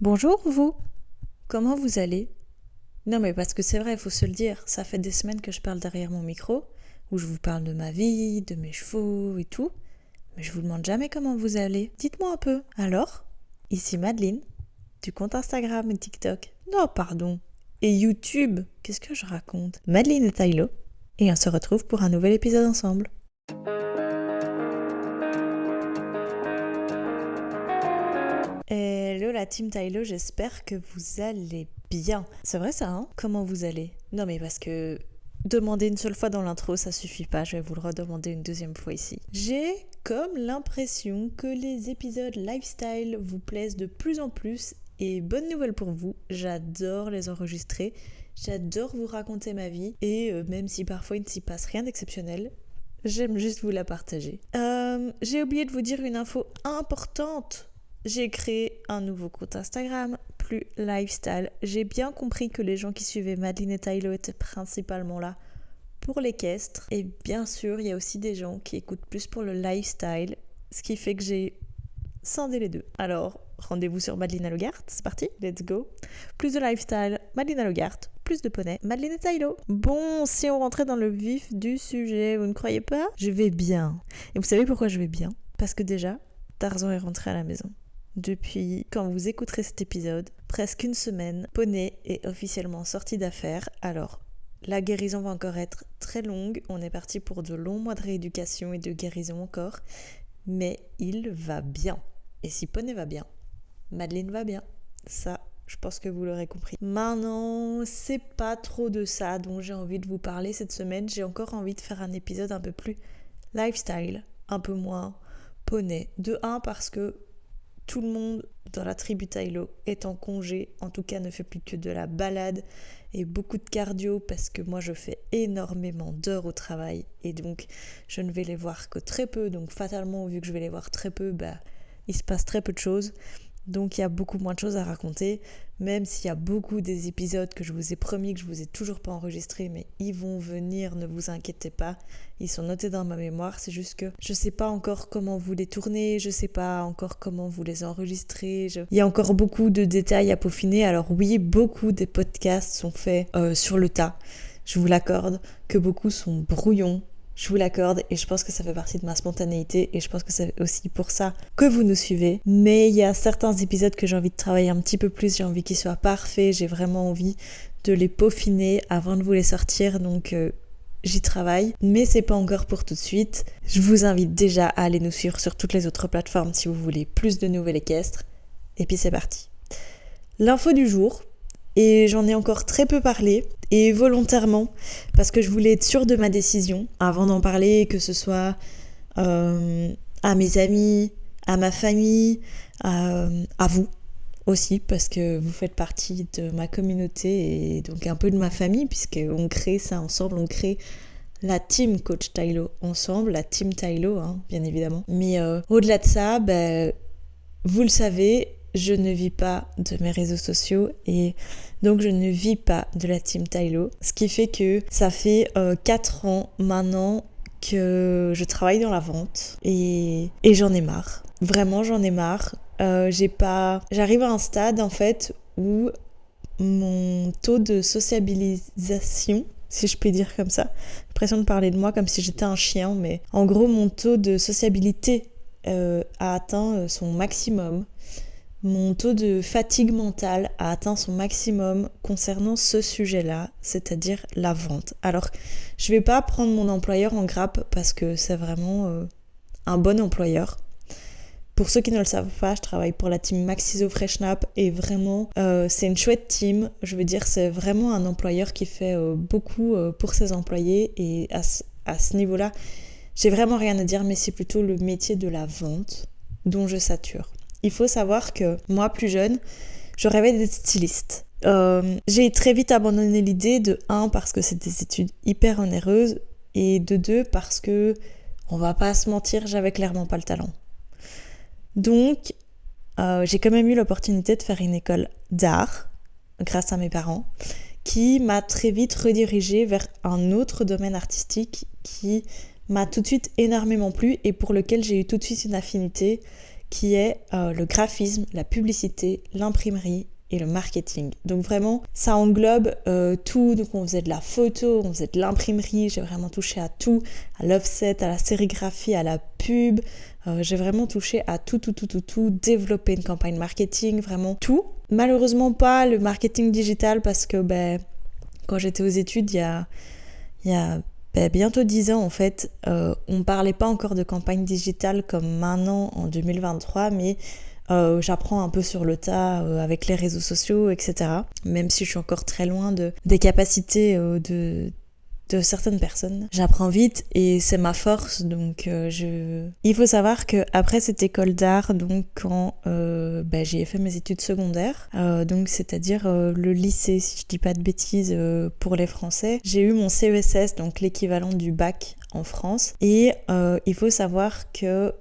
Bonjour vous, comment vous allez ? Non mais parce que c'est vrai, il faut se le dire, ça fait des semaines que je parle derrière mon micro, où je vous parle de ma vie, de mes chevaux et tout, mais je vous demande jamais comment vous allez. Dites-moi un peu. Alors, ici Madeleine, du compte Instagram et TikTok. Non, pardon. Et YouTube, qu'est-ce que je raconte ? Madeleine et Tylo, et on se retrouve pour un nouvel épisode ensemble. Hello la team Tylo, j'espère que vous allez bien. C'est vrai ça, hein ? Comment vous allez ? Non mais parce que demander une seule fois dans l'intro, ça suffit pas, je vais vous le redemander une deuxième fois ici. J'ai comme l'impression que les épisodes lifestyle vous plaisent de plus en plus et bonne nouvelle pour vous, j'adore les enregistrer, j'adore vous raconter ma vie et même si parfois il ne s'y passe rien d'exceptionnel, j'aime juste vous la partager. J'ai oublié de vous dire une info importante. J'ai créé un nouveau compte Instagram, plus lifestyle. J'ai bien compris que les gens qui suivaient Madeleine et Tylo étaient principalement là pour l'équestre. Et bien sûr, il y a aussi des gens qui écoutent plus pour le lifestyle, ce qui fait que j'ai scindé les deux. Alors, rendez-vous sur Madeleine Allogart, c'est parti, let's go. Plus de lifestyle, Madeleine Allogart, plus de poney, Madeleine et Tylo. Bon, si on rentrait dans le vif du sujet, vous ne croyez pas ? Je vais bien. Et vous savez pourquoi je vais bien ? Parce que déjà, Tarzan est rentré à la maison. Depuis quand vous écouterez cet épisode, presque une semaine, Poney est officiellement sorti d'affaires. Alors, la guérison va encore être très longue. On est parti pour de longs mois de rééducation et de guérison encore. Mais il va bien. Et si Poney va bien, Madeleine va bien. Ça, je pense que vous l'aurez compris. Maintenant, c'est pas trop de ça dont j'ai envie de vous parler cette semaine. J'ai encore envie de faire un épisode un peu plus lifestyle, un peu moins Poney. De un, parce que tout le monde dans la tribu Tylo est en congé, en tout cas ne fait plus que de la balade et beaucoup de cardio parce que moi je fais énormément d'heures au travail et donc je ne vais les voir que très peu, donc fatalement vu que je vais les voir très peu, il se passe très peu de choses. Donc il y a beaucoup moins de choses à raconter, même s'il y a beaucoup des épisodes que je vous ai promis, que je vous ai toujours pas enregistrés, mais ils vont venir, ne vous inquiétez pas, ils sont notés dans ma mémoire, c'est juste que je sais pas encore comment vous les tourner, je sais pas encore comment vous les enregistrer, il y a encore beaucoup de détails à peaufiner, alors oui, beaucoup des podcasts sont faits sur le tas, je vous l'accorde, que beaucoup sont brouillons, je vous l'accorde et je pense que ça fait partie de ma spontanéité et je pense que c'est aussi pour ça que vous nous suivez. Mais il y a certains épisodes que j'ai envie de travailler un petit peu plus, j'ai envie qu'ils soient parfaits, j'ai vraiment envie de les peaufiner avant de vous les sortir, donc j'y travaille. Mais c'est pas encore pour tout de suite. Je vous invite déjà à aller nous suivre sur toutes les autres plateformes si vous voulez plus de nouvelles équestres. Et puis c'est parti. L'info du jour. Et j'en ai encore très peu parlé, et volontairement, parce que je voulais être sûre de ma décision, avant d'en parler, que ce soit à mes amis, à ma famille, à vous aussi, parce que vous faites partie de ma communauté, et donc un peu de ma famille, puisqu'on crée ça ensemble, on crée la team Coach Tylo ensemble, la team Tylo, hein, bien évidemment. Mais au-delà de ça, vous le savez, je ne vis pas de mes réseaux sociaux et donc je ne vis pas de la team Tylo. Ce qui fait que ça fait 4 ans maintenant que je travaille dans la vente et j'en ai marre. Vraiment, j'en ai marre. J'arrive à un stade en fait où mon taux de sociabilisation, si je puis dire comme ça, j'ai l'impression de parler de moi comme si j'étais un chien, mais en gros mon taux de sociabilité a atteint son maximum. Mon taux de fatigue mentale a atteint son maximum concernant ce sujet-là, c'est-à-dire la vente. Alors, je vais pas prendre mon employeur en grappe parce que c'est vraiment un bon employeur. Pour ceux qui ne le savent pas, je travaille pour la team Maxiso Freshnap et vraiment, c'est une chouette team. Je veux dire, c'est vraiment un employeur qui fait beaucoup pour ses employés et à ce niveau-là, j'ai vraiment rien à dire, mais c'est plutôt le métier de la vente dont je sature. Il faut savoir que moi, plus jeune, je rêvais d'être styliste. J'ai très vite abandonné l'idée de 1 parce que c'est des études hyper onéreuses et de 2 parce que, on va pas se mentir, j'avais clairement pas le talent. Donc, j'ai quand même eu l'opportunité de faire une école d'art grâce à mes parents qui m'a très vite redirigée vers un autre domaine artistique qui m'a tout de suite énormément plu et pour lequel j'ai eu tout de suite une affinité qui est le graphisme, la publicité, l'imprimerie et le marketing. Donc vraiment, ça englobe tout. Donc on faisait de la photo, on faisait de l'imprimerie, j'ai vraiment touché à tout, à l'offset, à la sérigraphie, à la pub. J'ai vraiment touché à tout, développer une campagne marketing, vraiment tout. Malheureusement pas le marketing digital parce que quand j'étais aux études, il y a bientôt 10 ans en fait, on ne parlait pas encore de campagne digitale comme maintenant en 2023, mais j'apprends un peu sur le tas avec les réseaux sociaux, etc. Même si je suis encore très loin des capacités de certaines personnes. J'apprends vite et c'est ma force, donc Il faut savoir qu'après cette école d'art, donc quand j'ai fait mes études secondaires, donc c'est-à-dire le lycée, si je dis pas de bêtises, pour les Français, j'ai eu mon CESS, donc l'équivalent du bac en France, et il faut savoir que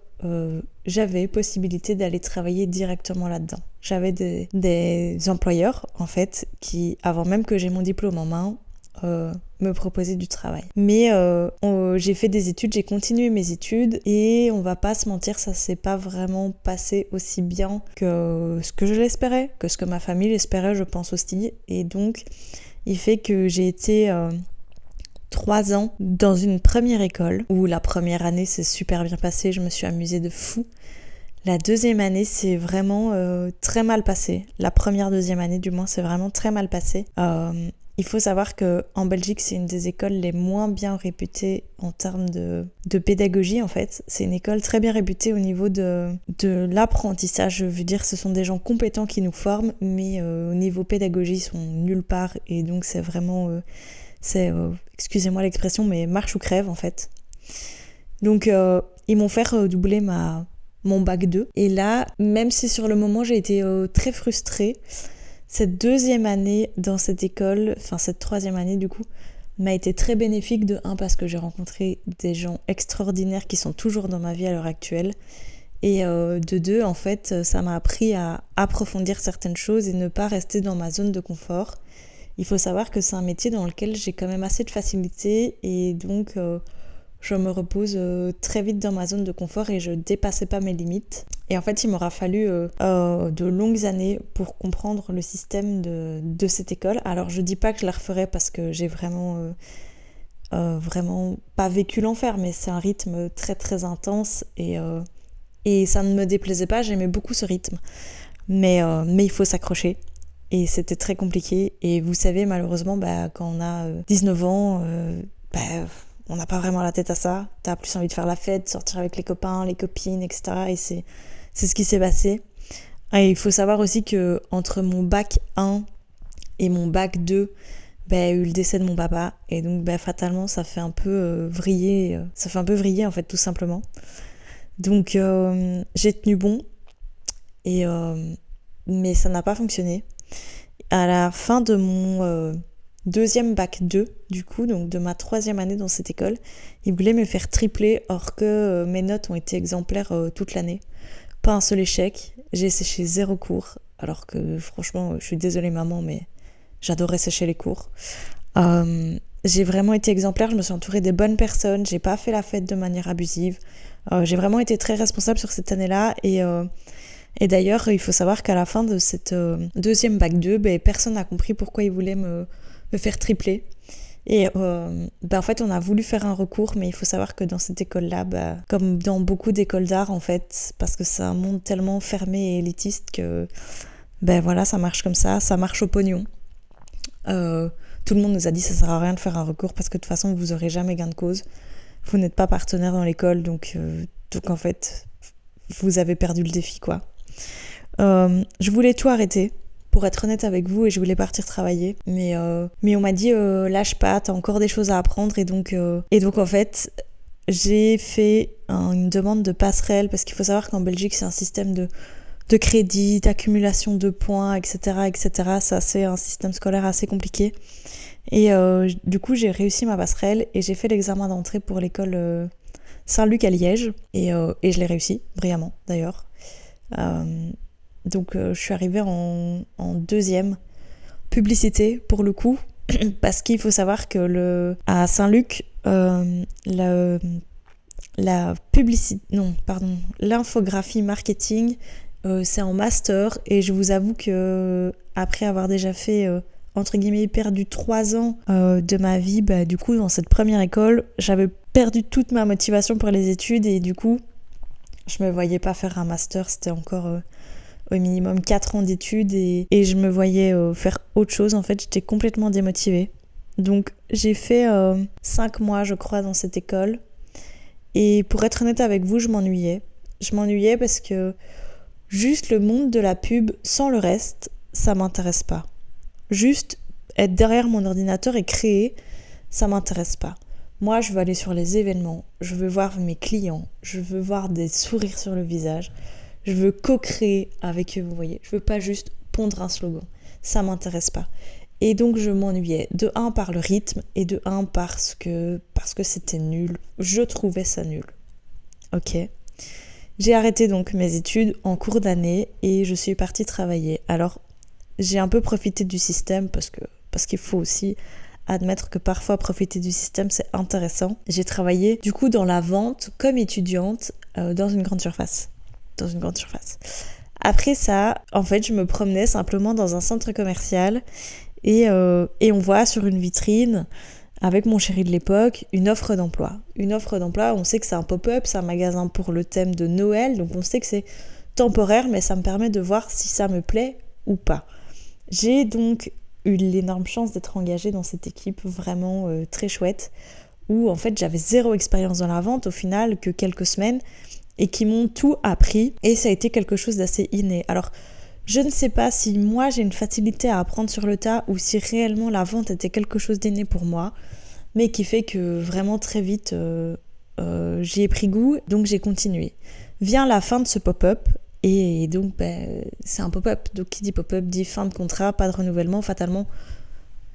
j'avais possibilité d'aller travailler directement là-dedans. J'avais des employeurs, en fait, qui, avant même que j'ai mon diplôme en main, me proposaient du travail. Mais j'ai fait des études, j'ai continué mes études, et on va pas se mentir, ça s'est pas vraiment passé aussi bien que ce que je l'espérais, que ce que ma famille l'espérait, je pense aussi. Et donc, il fait que j'ai été 3 ans dans une première école où la première année s'est super bien passée, je me suis amusée de fou. La deuxième année, c'est vraiment très mal passé. La première, deuxième année, du moins, c'est vraiment très mal passé. Il faut savoir qu'en Belgique, c'est une des écoles les moins bien réputées en termes de pédagogie, en fait. C'est une école très bien réputée au niveau de l'apprentissage. Je veux dire, ce sont des gens compétents qui nous forment, mais au niveau pédagogie, ils sont nulle part. Et donc, c'est vraiment... excusez-moi l'expression, mais marche ou crève, en fait. Donc, ils m'ont fait doubler mon bac 2. Et là, même si sur le moment, j'ai été très frustrée, cette deuxième année dans cette école, enfin cette troisième année du coup, m'a été très bénéfique de 1 parce que j'ai rencontré des gens extraordinaires qui sont toujours dans ma vie à l'heure actuelle, et de 2 en fait ça m'a appris à approfondir certaines choses et ne pas rester dans ma zone de confort. Il faut savoir que c'est un métier dans lequel j'ai quand même assez de facilité, et donc je me repose très vite dans ma zone de confort et je dépassais pas mes limites. Et en fait, il m'aura fallu de longues années pour comprendre le système de cette école. Alors, je dis pas que je la referai parce que j'ai vraiment pas vécu l'enfer, mais c'est un rythme très très intense et ça ne me déplaisait pas, j'aimais beaucoup ce rythme. Mais il faut s'accrocher. Et c'était très compliqué. Et vous savez, malheureusement, quand on a 19 ans, on n'a pas vraiment la tête à ça. T'as plus envie de faire la fête, sortir avec les copains, les copines, etc. Et c'est ce qui s'est passé. Et il faut savoir aussi que entre mon bac 1 et mon bac 2, il y a eu le décès de mon papa. Et donc, fatalement, ça fait un peu vriller. Ça fait un peu vriller, en fait, tout simplement. Donc, j'ai tenu bon. Mais ça n'a pas fonctionné. À la fin de mon... deuxième bac 2, du coup, donc de ma 3e année dans cette école, ils voulaient me faire tripler, or que mes notes ont été exemplaires toute l'année. Pas un seul échec, j'ai séché 0 cours, alors que franchement, je suis désolée maman, mais j'adorais sécher les cours. J'ai vraiment été exemplaire, je me suis entourée des bonnes personnes, j'ai pas fait la fête de manière abusive, j'ai vraiment été très responsable sur cette année-là, et d'ailleurs, il faut savoir qu'à la fin de cette deuxième bac 2, personne n'a compris pourquoi ils voulaient me faire tripler. Et en fait, on a voulu faire un recours, mais il faut savoir que dans cette école-là, comme dans beaucoup d'écoles d'art, en fait, parce que c'est un monde tellement fermé et élitiste que, voilà, ça marche comme ça marche au pognon. Tout le monde nous a dit ça sert à rien de faire un recours parce que de toute façon, vous aurez jamais gain de cause. Vous n'êtes pas partenaire dans l'école, donc en fait, vous avez perdu le défi, quoi. Je voulais tout arrêter, pour être honnête avec vous, et je voulais partir travailler, mais on m'a dit lâche pas, t'as encore des choses à apprendre, et donc en fait j'ai fait une demande de passerelle, parce qu'il faut savoir qu'en Belgique c'est un système de crédit, d'accumulation de points, etc. Ça, c'est un système scolaire assez compliqué, et du coup j'ai réussi ma passerelle et j'ai fait l'examen d'entrée pour l'école Saint-Luc à Liège, et je l'ai réussi brillamment d'ailleurs. Donc je suis arrivée en 2e publicité pour le coup, parce qu'il faut savoir que à Saint-Luc, la publicité, non, pardon, l'infographie marketing, c'est en master et je vous avoue que après avoir déjà fait entre guillemets perdu 3 ans de ma vie, du coup dans cette première école, j'avais perdu toute ma motivation pour les études et du coup je me voyais pas faire un master, c'était encore au minimum 4 ans d'études et je me voyais faire autre chose. En fait, j'étais complètement démotivée. Donc j'ai fait 5 mois je crois dans cette école et pour être honnête avec vous, je m'ennuyais. Je m'ennuyais parce que juste le monde de la pub sans le reste, ça m'intéresse pas. Juste être derrière mon ordinateur et créer, ça m'intéresse pas. Moi, je veux aller sur les événements, je veux voir mes clients, je veux voir des sourires sur le visage, je veux co-créer avec eux, vous voyez. Je veux pas juste pondre un slogan, ça m'intéresse pas. Et donc je m'ennuyais, de un par le rythme et de un parce que c'était nul. Je trouvais ça nul. Ok. J'ai arrêté donc mes études en cours d'année et je suis partie travailler. Alors j'ai un peu profité du système parce qu'il faut aussi admettre que parfois profiter du système c'est intéressant. J'ai travaillé du coup dans la vente comme étudiante dans une grande surface. Après ça, en fait, je me promenais simplement dans un centre commercial et on voit sur une vitrine avec mon chéri de l'époque une offre d'emploi. Une offre d'emploi, on sait que c'est un pop-up, c'est un magasin pour le thème de Noël, donc on sait que c'est temporaire, mais ça me permet de voir si ça me plaît ou pas. J'ai donc eu l'énorme chance d'être engagée dans cette équipe vraiment très chouette, où en fait j'avais 0 expérience dans la vente au final, que quelques semaines, et qui m'ont tout appris, et ça a été quelque chose d'assez inné. Alors, je ne sais pas si moi j'ai une facilité à apprendre sur le tas, ou si réellement la vente était quelque chose d'inné pour moi, mais qui fait que vraiment très vite j'y ai pris goût, donc j'ai continué. Vient la fin de ce pop-up, et donc c'est un pop-up, donc qui dit pop-up dit fin de contrat, pas de renouvellement, fatalement.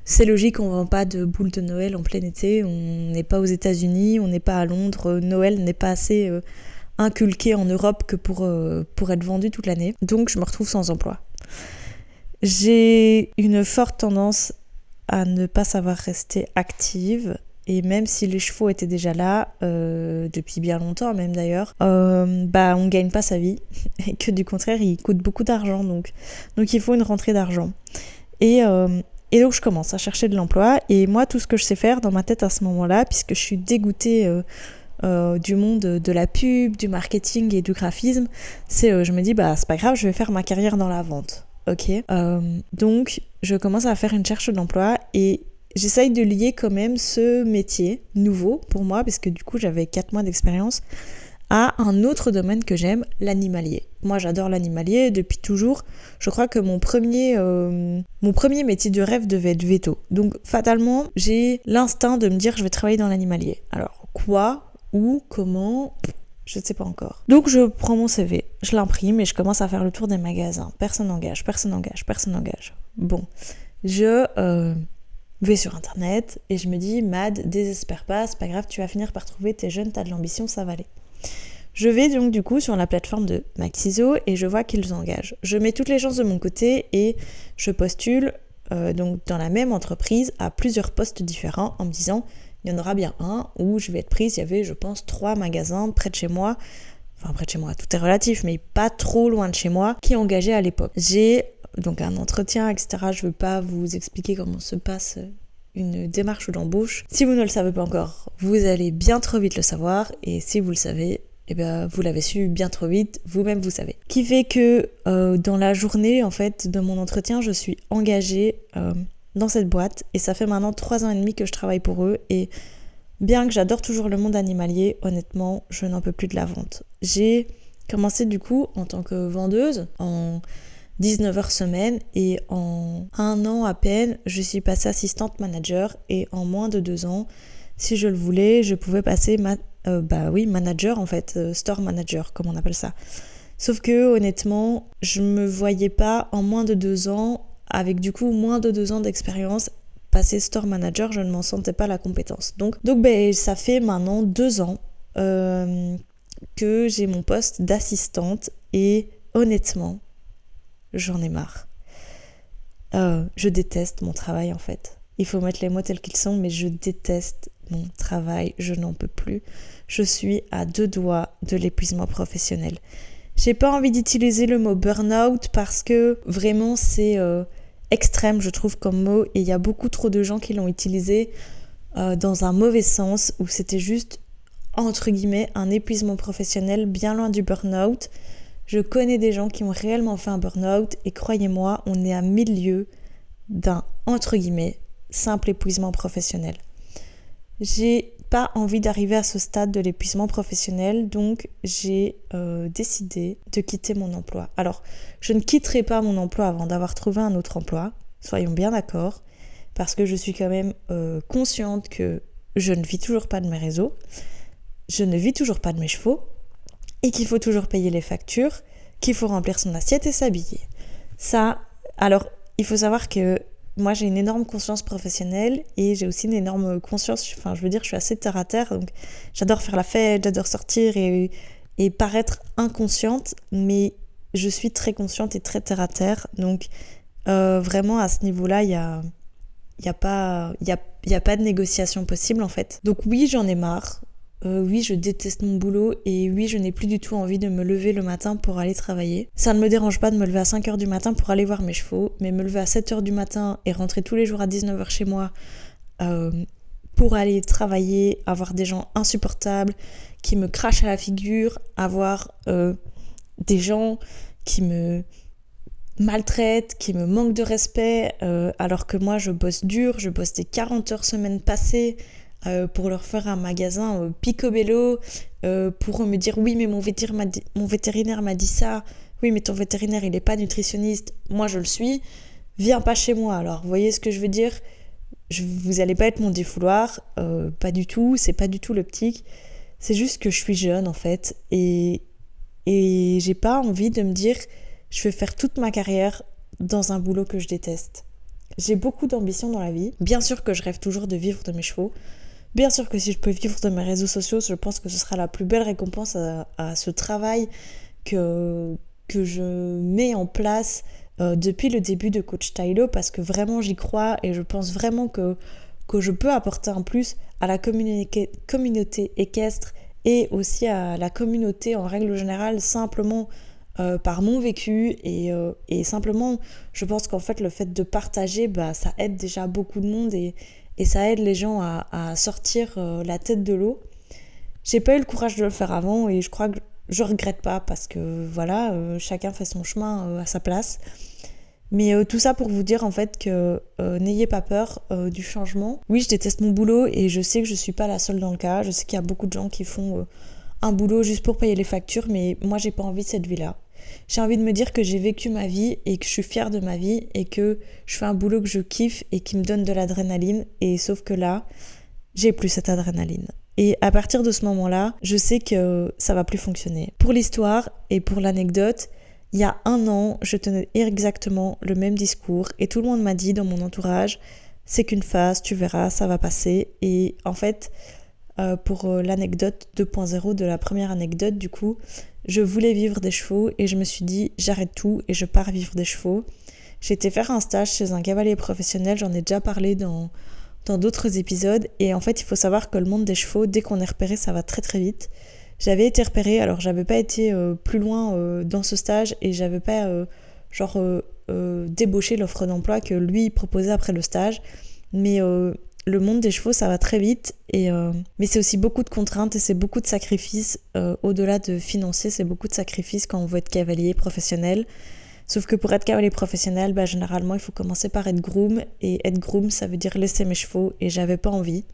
C'est logique, on vend pas de boules de Noël en plein été, on n'est pas aux États-Unis, on n'est pas à Londres, Noël n'est pas assez inculqué en Europe que pour être vendu toute l'année. Donc je me retrouve sans emploi. J'ai une forte tendance à ne pas savoir rester active, et même si les chevaux étaient déjà là, depuis bien longtemps même d'ailleurs, on gagne pas sa vie, et que du contraire il coûte beaucoup d'argent, donc il faut une rentrée d'argent. Et donc je commence à chercher de l'emploi, et moi tout ce que je sais faire dans ma tête à ce moment-là, puisque je suis dégoûtée du monde de la pub, du marketing et du graphisme, c'est je me dis c'est pas grave, je vais faire ma carrière dans la vente. Ok. Donc je commence à faire une recherche d'emploi et j'essaye de lier quand même ce métier nouveau pour moi, parce que du coup j'avais 4 mois d'expérience, à un autre domaine que j'aime, l'animalier. Moi j'adore l'animalier depuis toujours. Je crois que mon premier métier de rêve devait être veto. Donc fatalement j'ai l'instinct de me dire je vais travailler dans l'animalier. Alors quoi, où, comment, je ne sais pas encore. Donc je prends mon CV, je l'imprime et je commence à faire le tour des magasins. Personne n'engage. Bon, je vais sur internet et je me dis Mad, désespère pas, c'est pas grave, tu vas finir par trouver, t'es jeune, t'as de l'ambition, ça va aller. Je vais donc du coup sur la plateforme de Maxiso et je vois qu'ils engagent. Je mets toutes les chances de mon côté et je postule donc dans la même entreprise à plusieurs postes différents en me disant il y en aura bien un où je vais être prise. Il y avait, je pense, 3 magasins près de chez moi. Enfin, près de chez moi, tout est relatif, mais pas trop loin de chez moi, qui engageaient à l'époque. J'ai donc un entretien, etc. Je ne veux pas vous expliquer comment se passe une démarche d'embauche. Si vous ne le savez pas encore, vous allez bien trop vite le savoir. Et si vous le savez, vous l'avez su bien trop vite, vous-même vous savez. Qui fait que dans la journée, en fait, de mon entretien, je suis engagée dans cette boîte, et ça fait maintenant 3 ans et demi que je travaille pour eux, et bien que j'adore toujours le monde animalier, honnêtement, je n'en peux plus de la vente. J'ai commencé du coup en tant que vendeuse en 19 heures semaine, et en 1 an à peine, je suis passée assistante manager, et en moins de 2 ans, si je le voulais, je pouvais passer manager en fait, store manager comme on appelle ça. Sauf que honnêtement, je me voyais pas en moins de 2 ans, avec du coup moins de 2 ans d'expérience, passer store manager, je ne m'en sentais pas la compétence. Donc ça fait maintenant 2 ans que j'ai mon poste d'assistante, et honnêtement, j'en ai marre. Je déteste mon travail en fait. Il faut mettre les mots tels qu'ils sont, mais je déteste mon travail, je n'en peux plus. Je suis à 2 doigts de l'épuisement professionnel. J'ai pas envie d'utiliser le mot burn-out parce que vraiment c'est extrême, je trouve, comme mot, et il y a beaucoup trop de gens qui l'ont utilisé dans un mauvais sens, où c'était juste, entre guillemets, un épuisement professionnel bien loin du burn-out. Je connais des gens qui ont réellement fait un burn-out, et croyez-moi, on est à 1000 lieues d'un, entre guillemets, simple épuisement professionnel. J'ai pas envie d'arriver à ce stade de l'épuisement professionnel, donc j'ai décidé de quitter mon emploi. Alors, je ne quitterai pas mon emploi avant d'avoir trouvé un autre emploi, soyons bien d'accord, parce que je suis quand même consciente que je ne vis toujours pas de mes réseaux, je ne vis toujours pas de mes chevaux, et qu'il faut toujours payer les factures, qu'il faut remplir son assiette et s'habiller. Ça, alors, il faut savoir que moi, j'ai une énorme conscience professionnelle et j'ai aussi une énorme conscience, enfin, je veux dire, je suis assez terre à terre, donc j'adore faire la fête, j'adore sortir et paraître inconsciente, mais je suis très consciente et très terre à terre, donc vraiment à ce niveau-là, il y a pas de négociation possible en fait. Donc oui, j'en ai marre. Oui, je déteste mon boulot et oui, je n'ai plus du tout envie de me lever le matin pour aller travailler. Ça ne me dérange pas de me lever à 5h du matin pour aller voir mes chevaux, mais me lever à 7h du matin et rentrer tous les jours à 19h chez moi pour aller travailler, avoir des gens insupportables qui me crachent à la figure, avoir des gens qui me maltraitent, qui me manquent de respect, alors que moi je bosse dur, je bosse des 40 heures semaine passée, pour leur faire un magasin picobello, pour me dire oui mais mon vétérinaire m'a dit ça, oui mais ton vétérinaire il est pas nutritionniste, moi je le suis, viens pas chez moi. Alors vous voyez ce que je veux dire, vous allez pas être mon défouloir, pas du tout, c'est pas du tout l'optique, c'est juste que je suis jeune en fait, et j'ai pas envie de me dire je vais faire toute ma carrière dans un boulot que je déteste. J'ai beaucoup d'ambition dans la vie, bien sûr que je rêve toujours de vivre de mes chevaux. Bien sûr que si je peux vivre de mes réseaux sociaux, je pense que ce sera la plus belle récompense à ce travail que je mets en place depuis le début de Coach Tylo, parce que vraiment j'y crois et je pense vraiment que je peux apporter un plus à la communauté équestre et aussi à la communauté en règle générale, simplement par mon vécu et simplement je pense qu'en fait le fait de partager, ça aide déjà beaucoup de monde et ça aide les gens à sortir la tête de l'eau. J'ai pas eu le courage de le faire avant et je crois que je regrette pas parce que voilà, chacun fait son chemin à sa place. Mais tout ça pour vous dire en fait que n'ayez pas peur du changement. Oui, je déteste mon boulot et je sais que je suis pas la seule dans le cas. Je sais qu'il y a beaucoup de gens qui font un boulot juste pour payer les factures, mais moi j'ai pas envie de cette vie-là. J'ai envie de me dire que j'ai vécu ma vie et que je suis fière de ma vie et que je fais un boulot que je kiffe et qui me donne de l'adrénaline, et sauf que là, j'ai plus cette adrénaline. Et à partir de ce moment-là, je sais que ça va plus fonctionner. Pour l'histoire et pour l'anecdote, il y a 1 an, je tenais exactement le même discours et tout le monde m'a dit dans mon entourage, c'est qu'une phase, tu verras, ça va passer. Et en fait, pour l'anecdote 2.0 de la première anecdote, du coup, je voulais vivre des chevaux et je me suis dit j'arrête tout et je pars vivre des chevaux. J'ai été faire un stage chez un cavalier professionnel, j'en ai déjà parlé dans d'autres épisodes, et en fait il faut savoir que le monde des chevaux, dès qu'on est repéré, ça va très très vite. J'avais été repérée, alors j'avais pas été plus loin dans ce stage et j'avais pas débauché l'offre d'emploi que lui proposait après le stage, mais le monde des chevaux, ça va très vite, mais c'est aussi beaucoup de contraintes et c'est beaucoup de sacrifices. Au-delà de financier, c'est beaucoup de sacrifices quand on veut être cavalier professionnel. Sauf que pour être cavalier professionnel, généralement, il faut commencer par être groom. Et être groom, ça veut dire laisser mes chevaux, et j'avais pas envie.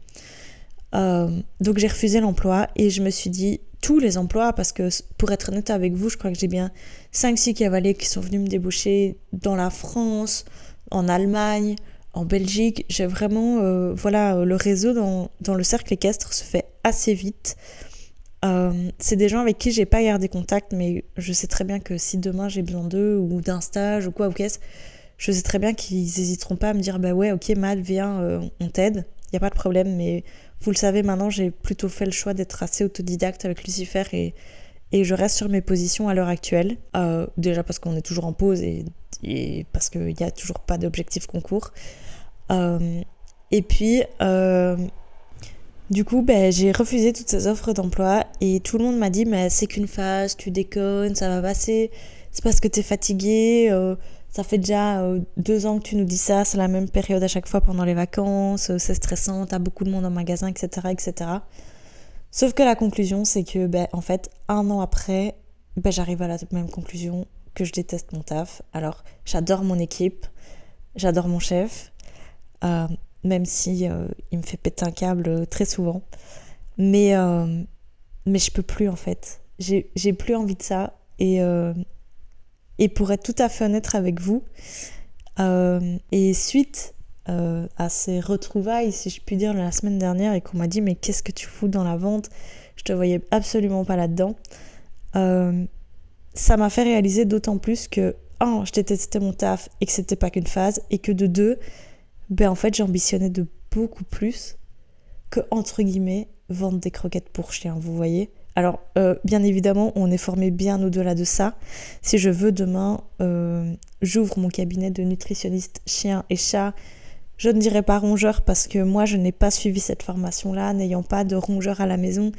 Donc j'ai refusé l'emploi et je me suis dit, tous les emplois, parce que pour être honnête avec vous, je crois que j'ai bien 5-6 cavaliers qui sont venus me débaucher dans la France, en Allemagne, en Belgique. J'ai vraiment, le réseau dans le cercle équestre se fait assez vite. C'est des gens avec qui j'ai pas gardé contact, mais je sais très bien que si demain j'ai besoin d'eux ou d'un stage ou quoi ou qu'est-ce, je sais très bien qu'ils n'hésiteront pas à me dire ouais, ok Matt, viens, on t'aide, y a pas de problème. Mais vous le savez maintenant, j'ai plutôt fait le choix d'être assez autodidacte avec Lucifer et je reste sur mes positions à l'heure actuelle, déjà parce qu'on est toujours en pause et parce qu'il n'y a toujours pas d'objectif concours. Et puis Du coup, j'ai refusé toutes ces offres d'emploi et tout le monde m'a dit mais c'est qu'une phase, tu déconnes, ça va passer, c'est parce que t'es fatigué, ça fait déjà 2 ans que tu nous dis ça, c'est la même période à chaque fois pendant les vacances, c'est stressant, t'as beaucoup de monde en magasin, etc., etc. Sauf que la conclusion, c'est que en fait, 1 an après, j'arrive à la même conclusion que je déteste mon taf. Alors, j'adore mon équipe, j'adore mon chef, même si il me fait péter un câble très souvent. Mais je peux plus en fait. J'ai plus envie de ça. Et pour être tout à fait honnête avec vous, et suite à ces retrouvailles, si je puis dire, la semaine dernière, et qu'on m'a dit mais qu'est-ce que tu fous dans la vente, je te voyais absolument pas là-dedans, ça m'a fait réaliser d'autant plus que je détestais mon taf et que c'était pas qu'une phase, et que de deux, en fait j'ambitionnais de beaucoup plus que, entre guillemets, vendre des croquettes pour chiens, vous voyez. Alors, bien évidemment, on est formé bien au-delà de ça. Si je veux, demain, j'ouvre mon cabinet de nutritionniste chien et chat. Je ne dirais pas rongeur parce que moi, je n'ai pas suivi cette formation-là, n'ayant pas de rongeur à la maison.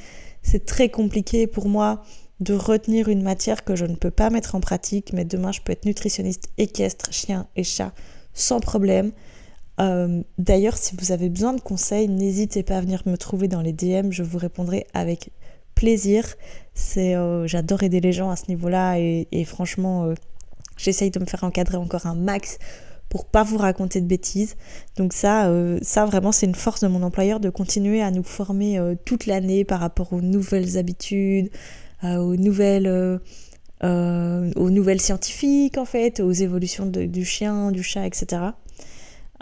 C'est très compliqué pour moi de retenir une matière que je ne peux pas mettre en pratique, mais demain, je peux être nutritionniste équestre, chien et chat sans problème. D'ailleurs, si vous avez besoin de conseils, n'hésitez pas à venir me trouver dans les DM, je vous répondrai avec plaisir. J'adore aider les gens à ce niveau-là et franchement, j'essaye de me faire encadrer encore un max pour pas vous raconter de bêtises. Donc ça vraiment, c'est une force de mon employeur de continuer à nous former toute l'année par rapport aux nouvelles habitudes, aux nouvelles scientifiques en fait, aux évolutions du chien, du chat, etc.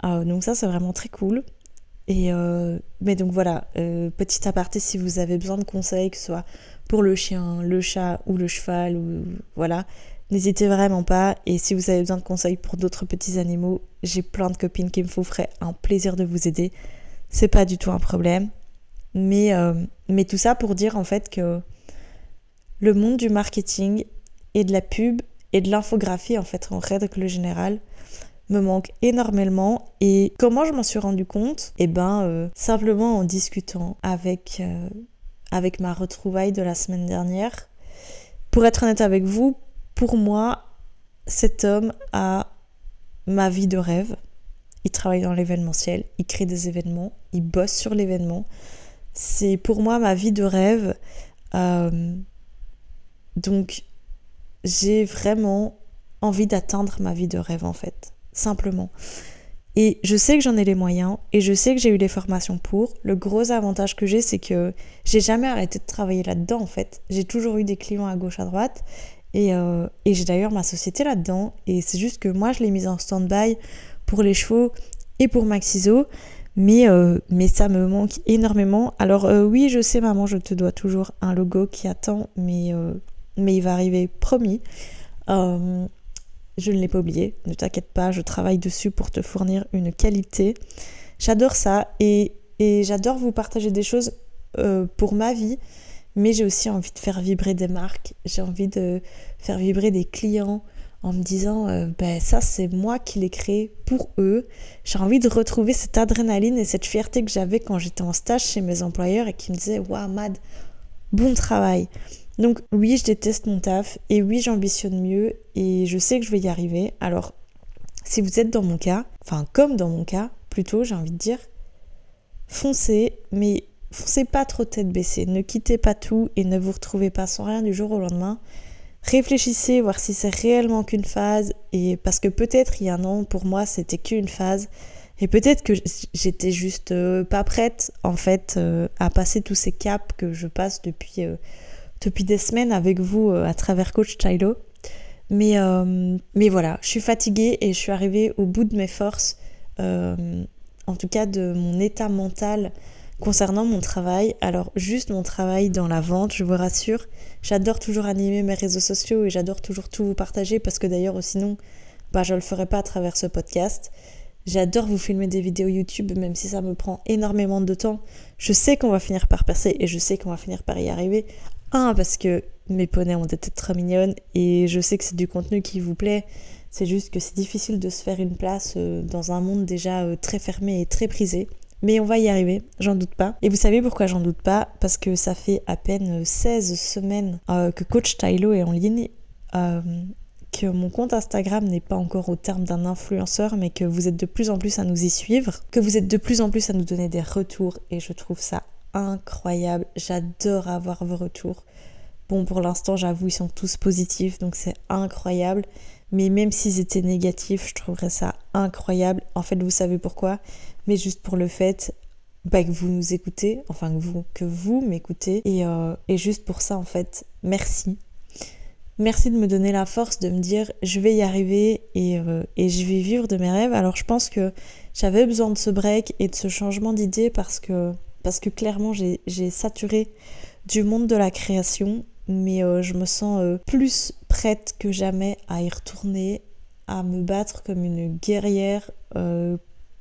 Donc ça, c'est vraiment très cool. Mais donc voilà, petit aparté, si vous avez besoin de conseils, que ce soit pour le chien, le chat ou le cheval, voilà, n'hésitez vraiment pas. Et si vous avez besoin de conseils pour d'autres petits animaux, j'ai plein de copines qui me feraient un plaisir de vous aider. C'est pas du tout un problème. Mais tout ça pour dire en fait que le monde du marketing et de la pub et de l'infographie en fait en règle générale me manque énormément. Et comment je m'en suis rendu compte ? Simplement en discutant avec ma retrouvaille de la semaine dernière. Pour être honnête avec vous, pour moi, cet homme a ma vie de rêve. Il travaille dans l'événementiel, il crée des événements, il bosse sur l'événement. C'est pour moi ma vie de rêve. Donc, j'ai vraiment envie d'atteindre ma vie de rêve en fait. Simplement. Et je sais que j'en ai les moyens et je sais que j'ai eu les formations pour. Le gros avantage que j'ai, c'est que j'ai jamais arrêté de travailler là-dedans en fait. J'ai toujours eu des clients à gauche à droite et j'ai d'ailleurs ma société là-dedans, et c'est juste que moi je l'ai mise en stand-by pour les chevaux et pour Maxiso, mais ça me manque énormément. Alors oui, je sais maman, je te dois toujours un logo qui attend, mais il va arriver, promis. Je ne l'ai pas oublié, ne t'inquiète pas, je travaille dessus pour te fournir une qualité. J'adore ça et j'adore vous partager des choses pour ma vie, mais j'ai aussi envie de faire vibrer des marques, j'ai envie de faire vibrer des clients en me disant ça c'est moi qui l'ai créé pour eux. J'ai envie de retrouver cette adrénaline et cette fierté que j'avais quand j'étais en stage chez mes employeurs et qui me disaient « Waouh Mad, bon travail !» Donc oui, je déteste mon taf et oui, j'ambitionne mieux et je sais que je vais y arriver. Alors, si vous êtes dans mon cas, enfin comme dans mon cas, plutôt j'ai envie de dire, foncez, mais foncez pas trop tête baissée. Ne quittez pas tout et ne vous retrouvez pas sans rien du jour au lendemain. Réfléchissez, voir si c'est réellement qu'une phase, et parce que peut-être il y a un an, pour moi, c'était qu'une phase. Et peut-être que j'étais juste pas prête, en fait, à passer tous ces caps que je passe depuis des semaines avec vous à travers Coach Chilo. Mais voilà, je suis fatiguée et je suis arrivée au bout de mes forces, en tout cas de mon état mental concernant mon travail. Alors juste mon travail dans la vente, je vous rassure, j'adore toujours animer mes réseaux sociaux et j'adore toujours tout vous partager, parce que d'ailleurs sinon je le ferai pas à travers ce podcast. J'adore vous filmer des vidéos YouTube, même si ça me prend énormément de temps. Je sais qu'on va finir par percer et je sais qu'on va finir par y arriver. Parce que mes poneys ont des têtes trop mignonnes et je sais que c'est du contenu qui vous plaît. C'est juste que c'est difficile de se faire une place dans un monde déjà très fermé et très prisé. Mais on va y arriver, j'en doute pas. Et vous savez pourquoi j'en doute pas? Parce que ça fait à peine 16 semaines que Coach Tylo est en ligne, que mon compte Instagram n'est pas encore au terme d'un influenceur, mais que vous êtes de plus en plus à nous y suivre, que vous êtes de plus en plus à nous donner des retours, et je trouve ça incroyable. J'adore avoir vos retours. Bon, pour l'instant, j'avoue, ils sont tous positifs, donc c'est incroyable. Mais même s'ils étaient négatifs, je trouverais ça incroyable. En fait, vous savez pourquoi? Mais juste pour le fait que vous nous écoutez, enfin que vous m'écoutez. Et juste pour ça, en fait, merci. Merci de me donner la force de me dire je vais y arriver et je vais vivre de mes rêves. Alors je pense que j'avais besoin de ce break et de ce changement d'idée parce que clairement j'ai saturé du monde de la création, mais je me sens plus prête que jamais à y retourner, à me battre comme une guerrière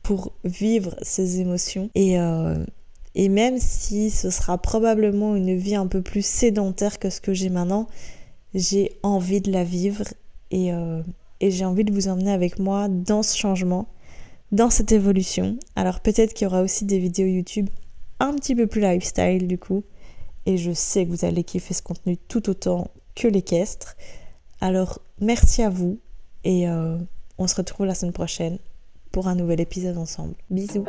pour vivre ces émotions. Et même si ce sera probablement une vie un peu plus sédentaire que ce que j'ai maintenant, j'ai envie de la vivre et j'ai envie de vous emmener avec moi dans ce changement, dans cette évolution. Alors peut-être qu'il y aura aussi des vidéos YouTube un petit peu plus lifestyle du coup, et je sais que vous allez kiffer ce contenu tout autant que l'équestre. Alors merci à vous et on se retrouve la semaine prochaine pour un nouvel épisode ensemble. Bisous.